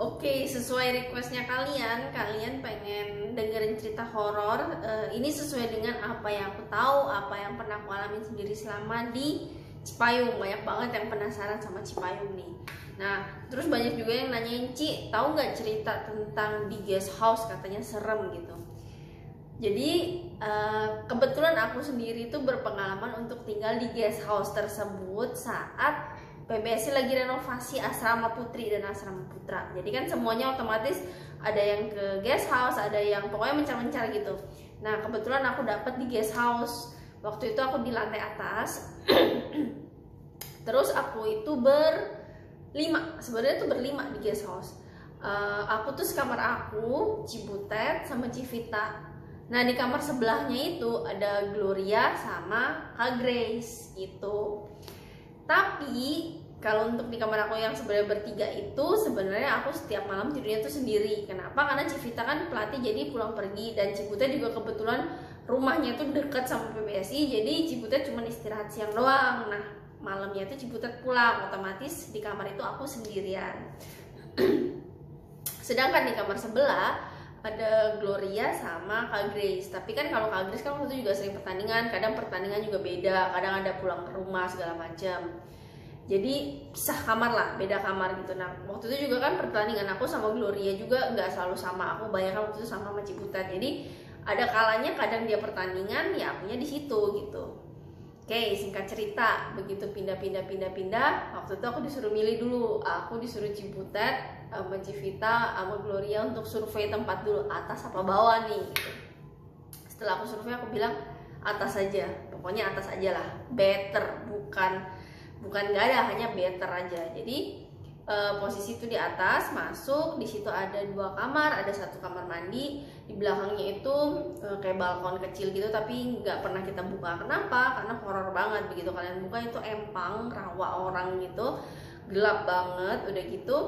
Oke, sesuai requestnya kalian pengen dengerin cerita horor. Ini sesuai dengan apa yang aku tahu, apa yang pernah aku alami sendiri selama di Cipayung. Banyak banget yang penasaran sama Cipayung nih. Nah, terus banyak juga yang nanyain, Ci, tahu nggak cerita tentang di guest house, katanya serem gitu. Jadi kebetulan aku sendiri tuh berpengalaman untuk tinggal di guest house tersebut saat PBSI lagi renovasi asrama putri dan asrama putra. Jadi kan semuanya otomatis ada yang ke guest house, ada yang pokoknya mencar-mencar gitu. Nah, kebetulan aku dapet di guest house. Waktu itu aku di lantai atas. Terus aku itu berlima, sebenarnya tuh berlima di guest house. Aku tuh sekamar aku, Cibutet sama Civita. Nah, di kamar sebelahnya itu ada Gloria sama Kak Grace gitu. Tapi kalau untuk di kamar aku yang sebenarnya bertiga itu, sebenarnya aku setiap malam tidurnya tuh sendiri. Kenapa? Karena Civita kan pelatih jadi pulang pergi, dan Cibutet juga kebetulan rumahnya tuh deket sama PBSI, jadi Cibutet cuma istirahat siang doang. Nah, malamnya itu Cibutet pulang, otomatis di kamar itu aku sendirian. Sedangkan di kamar sebelah ada Gloria sama Kak Grace. Tapi kan kalau Kak Grace kan waktu itu juga sering pertandingan, kadang pertandingan juga beda, kadang ada pulang ke rumah segala macam. Jadi pisah kamar lah, beda kamar gitu. Nah, waktu itu juga kan pertandingan aku sama Gloria juga nggak selalu sama, aku banyak kan waktu itu sama Cibutet. Jadi ada kalanya kadang dia pertandingan, ya akunya di situ gitu. Oke, singkat cerita, begitu pindah, waktu itu aku disuruh milih dulu. Aku disuruh Cibutet sama Civita sama Gloria untuk survei tempat dulu, atas apa bawah nih gitu. Setelah aku survei, aku bilang atas aja, pokoknya atas aja lah, better, bukan nggak ada, hanya better aja. Jadi posisi itu di atas, masuk, di situ ada 2 kamar, ada 1 kamar mandi, di belakangnya itu kayak balkon kecil gitu, tapi nggak pernah kita buka. Kenapa? Karena horor banget. Begitu kalian buka itu empang, rawa orang gitu, gelap banget. Udah gitu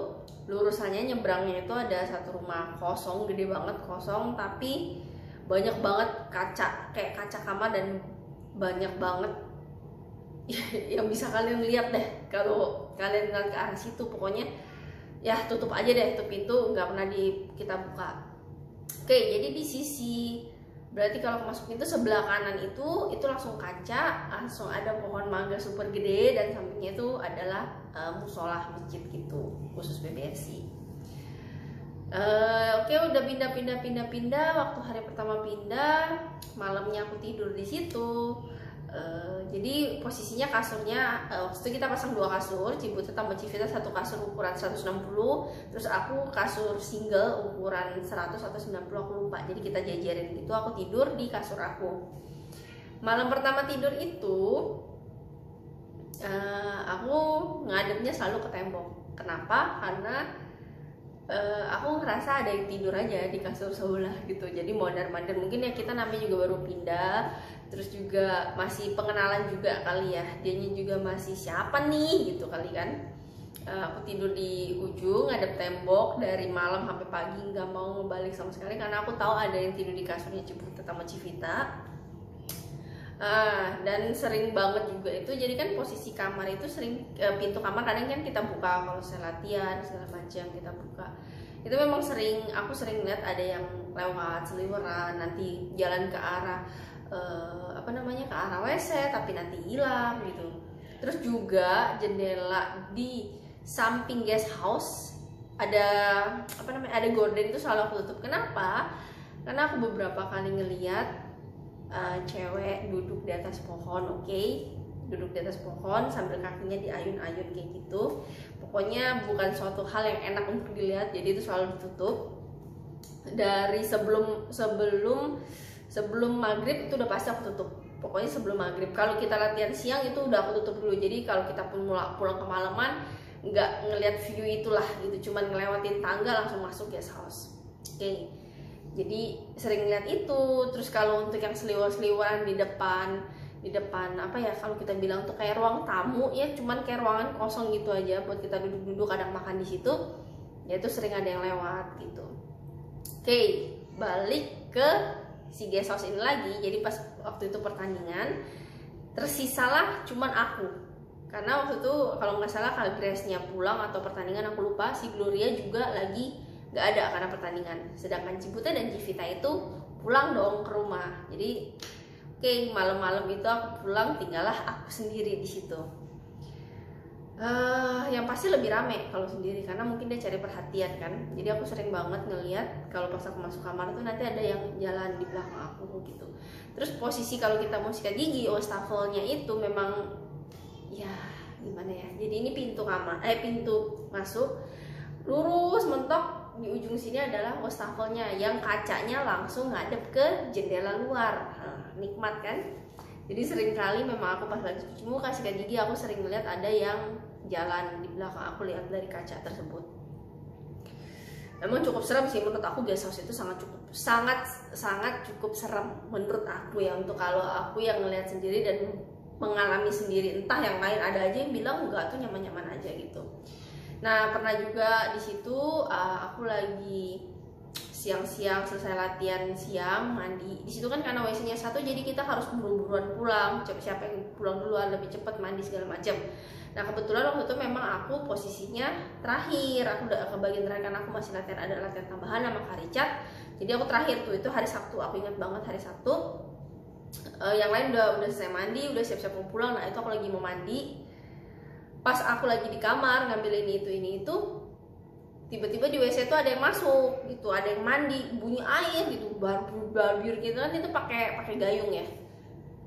lurusannya nyebrangnya itu ada 1 rumah kosong, gede banget kosong, tapi banyak banget kaca, kayak kaca kamar, dan banyak banget yang bisa kalian lihat deh kalau kalian ngeliat ke arah situ. Pokoknya ya tutup aja deh itu pintu, nggak pernah kita buka. Oke, jadi di sisi, berarti kalau masuk pintu sebelah kanan itu langsung kaca, langsung ada pohon mangga super gede, dan sampingnya itu adalah musola masjid gitu khusus PBSI. Oke, udah pindah. Waktu hari pertama pindah, malamnya aku tidur di situ. Jadi posisinya kasurnya, waktu itu kita pasang 2 kasur, Cibutet sama Civita 1 kasur ukuran 160, terus aku kasur single ukuran 100 atau 90, aku lupa. Jadi kita jajarin gitu, aku tidur di kasur aku. Malam pertama tidur itu aku ngadepnya selalu ke tembok. Kenapa? Karena aku ngerasa ada yang tidur aja di kasur sebelah gitu. Jadi mondar-mandir, mungkin ya kita namanya juga baru pindah, terus juga masih pengenalan juga kali ya, dianya juga masih siapa nih gitu kali kan. Aku tidur di ujung ngadep tembok dari malam sampai pagi, nggak mau ngebalik sama sekali karena aku tahu ada yang tidur di kasurnya Cibutet sama Civita. Dan sering banget juga itu, jadi kan posisi kamar itu sering, pintu kamar kadang kan kita buka kalau saya latihan segala macam, kita buka. Itu memang aku sering lihat ada yang lewat seliweran, nanti jalan ke arah ke arah WC tapi nanti hilang gitu. Terus juga jendela di samping guest house ada ada gorden, itu selalu aku tutup. Kenapa? Karena aku beberapa kali ngeliat cewek duduk di atas pohon, duduk di atas pohon sambil kakinya diayun-ayun kayak gitu. Pokoknya bukan suatu hal yang enak untuk dilihat, jadi itu selalu ditutup. Dari sebelum maghrib itu udah pasti aku tutup. Pokoknya sebelum maghrib. Kalau kita latihan siang itu udah aku tutup dulu. Jadi kalau kita pun pulang kemalaman, nggak ngelihat view itulah gitu, cuman ngelewatin tangga langsung masuk guest house. Jadi sering lihat itu. Terus kalau untuk yang seliwer-seliweran di depan kalau kita bilang tuh kayak ruang tamu ya, cuman kayak ruangan kosong gitu aja buat kita duduk-duduk, kadang makan di situ, ya itu sering ada yang lewat gitu. Balik ke si guest house ini lagi. Jadi pas waktu itu pertandingan, tersisalah cuman aku, karena waktu itu kalau nggak salah Kak Grace-nya pulang atau pertandingan aku lupa, si Gloria juga lagi nggak ada karena pertandingan, sedangkan Cibuta dan Civita itu pulang dong ke rumah. Jadi oke, malam-malam itu aku pulang, tinggallah aku sendiri di situ. Yang pasti lebih rame kalau sendiri karena mungkin dia cari perhatian kan. Jadi aku sering banget ngeliat kalau pas aku masuk kamar tuh nanti ada yang jalan di belakang aku gitu. Terus posisi kalau kita mau sikat gigi, wastafelnya itu memang ya gimana ya, jadi ini pintu kamar, pintu masuk lurus mentok, di ujung sini adalah wastafelnya yang kacanya langsung ngadep ke jendela luar. Nikmat kan. Jadi sering kali memang aku pas lagi cuci muka, sikat gigi, aku sering melihat ada yang jalan di belakang aku, lihat dari kaca tersebut. Memang cukup serem sih menurut aku, guest house itu sangat cukup serem menurut aku ya, untuk kalau aku yang ngelihat sendiri dan mengalami sendiri. Entah yang lain, ada aja yang bilang enggak tuh nyaman-nyaman aja gitu. Nah pernah juga di situ aku lagi siang-siang selesai latihan siang, mandi. Di situ kan karena WC-nya satu, jadi kita harus buru-buruan pulang. Siapa yang pulang duluan lebih cepat, mandi segala macam. Nah kebetulan waktu itu memang aku posisinya terakhir, aku udah ke bagian terakhir karena aku masih latihan, ada latihan tambahan sama Kak Richard. Jadi aku terakhir tuh, itu hari Sabtu, aku ingat banget hari Sabtu. Yang lain udah selesai mandi, udah siap-siap mau pulang. Nah itu aku lagi mau mandi, pas aku lagi di kamar ngambil ini itu tiba-tiba di WC itu ada yang masuk gitu, ada yang mandi, bunyi air gitu, barbur gitu kan, itu pakai gayung ya.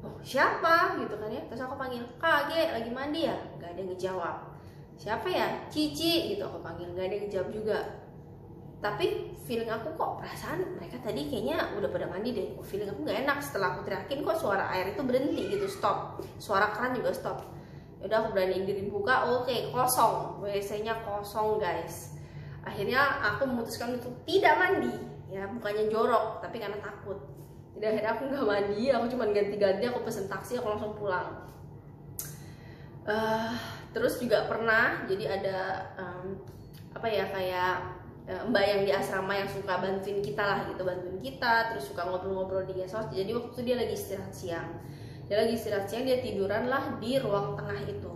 Oh siapa gitu kan ya. Terus aku panggil, Kak Ge lagi mandi ya, nggak ada yang ngejawab. Siapa ya, Cici gitu aku panggil, nggak ada yang ngejawab juga. Tapi feeling aku kok perasaan mereka tadi kayaknya udah pada mandi deh. Feeling aku nggak enak, setelah aku teriakin kok suara air itu berhenti gitu, stop. Suara keran juga stop. Yaudah aku beraniin diri buka, oke kosong, WC-nya kosong guys. Akhirnya aku memutuskan untuk tidak mandi, ya bukannya jorok, tapi karena takut. Jadi akhirnya aku nggak mandi, aku cuma ganti-ganti, aku pesen taksi, aku langsung pulang. Terus juga pernah, jadi ada kayak mbak yang di asrama yang suka bantuin kita lah gitu, terus suka ngobrol-ngobrol di guest house. Jadi waktu itu dia lagi istirahat siang, dia tiduran lah di ruang tengah itu.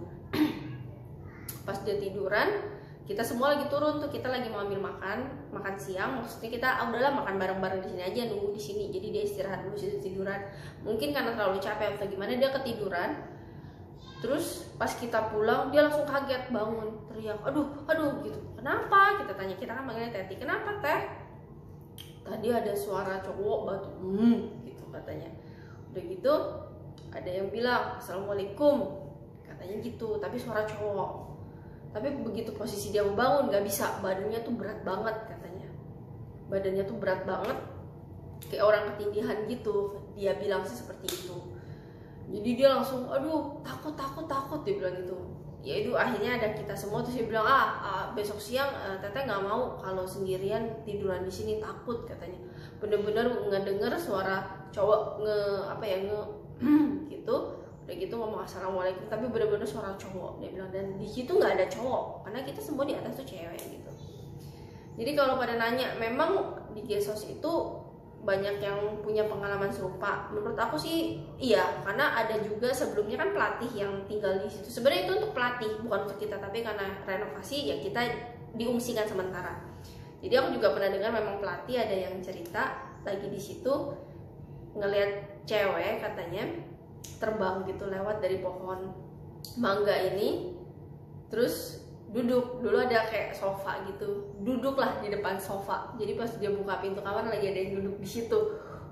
Pas dia tiduran, kita semua lagi turun tuh, kita lagi mau ambil makan siang. Maksudnya kita udahlah makan bareng-bareng di sini aja, nunggu di sini. Jadi dia istirahat dulu situ tiduran. Mungkin karena terlalu capek atau gimana dia ketiduran. Terus pas kita pulang dia langsung kaget, bangun, teriak, aduh gitu. Kenapa? Kita tanya, kita kan manggilnya Teti. Kenapa teh? Tadi ada suara cowok batu, gitu katanya. Udah gitu ada yang bilang Assalamualaikum, katanya gitu, tapi suara cowok. Tapi begitu posisi dia mau bangun nggak bisa, badannya tuh berat banget katanya. Badannya tuh berat banget, kayak orang ketindihan gitu. Dia bilang sih seperti itu. Jadi dia langsung, aduh takut dia bilang gitu. Ya itu akhirnya ada kita semua, terus dia bilang besok siang Teteh nggak mau kalau sendirian tiduran di sini, takut katanya. Bener-bener ngedenger suara cowok gitu. Udah gitu ngomong Assalamualaikum, tapi bener-bener suara cowok dia bilang. Dan di situ nggak ada cowok karena kita semua di atas tuh cewek gitu. Jadi kalau pada nanya, memang di guest house itu banyak yang punya pengalaman serupa. Menurut aku sih iya, karena ada juga sebelumnya kan pelatih yang tinggal di situ. Sebenarnya itu untuk pelatih, bukan untuk kita, tapi karena renovasi ya kita diungsikan sementara. Jadi aku juga pernah dengar memang pelatih ada yang cerita lagi di situ ngelihat cewek katanya terbang gitu lewat dari pohon mangga ini, terus duduk. Dulu ada kayak sofa gitu, duduklah di depan sofa. Jadi pas dia buka pintu kamar lagi ada yang duduk di situ,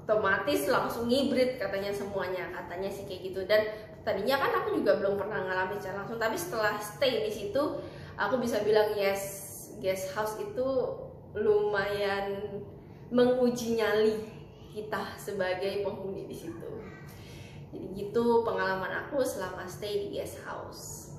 otomatis langsung ngibrit katanya semuanya, katanya sih kayak gitu. Dan tadinya kan aku juga belum pernah ngalamin secara langsung, tapi setelah stay di situ aku bisa bilang yes, guest house itu lumayan menguji nyali kita sebagai penghuni di situ. Jadi gitu pengalaman aku selama stay di guest house.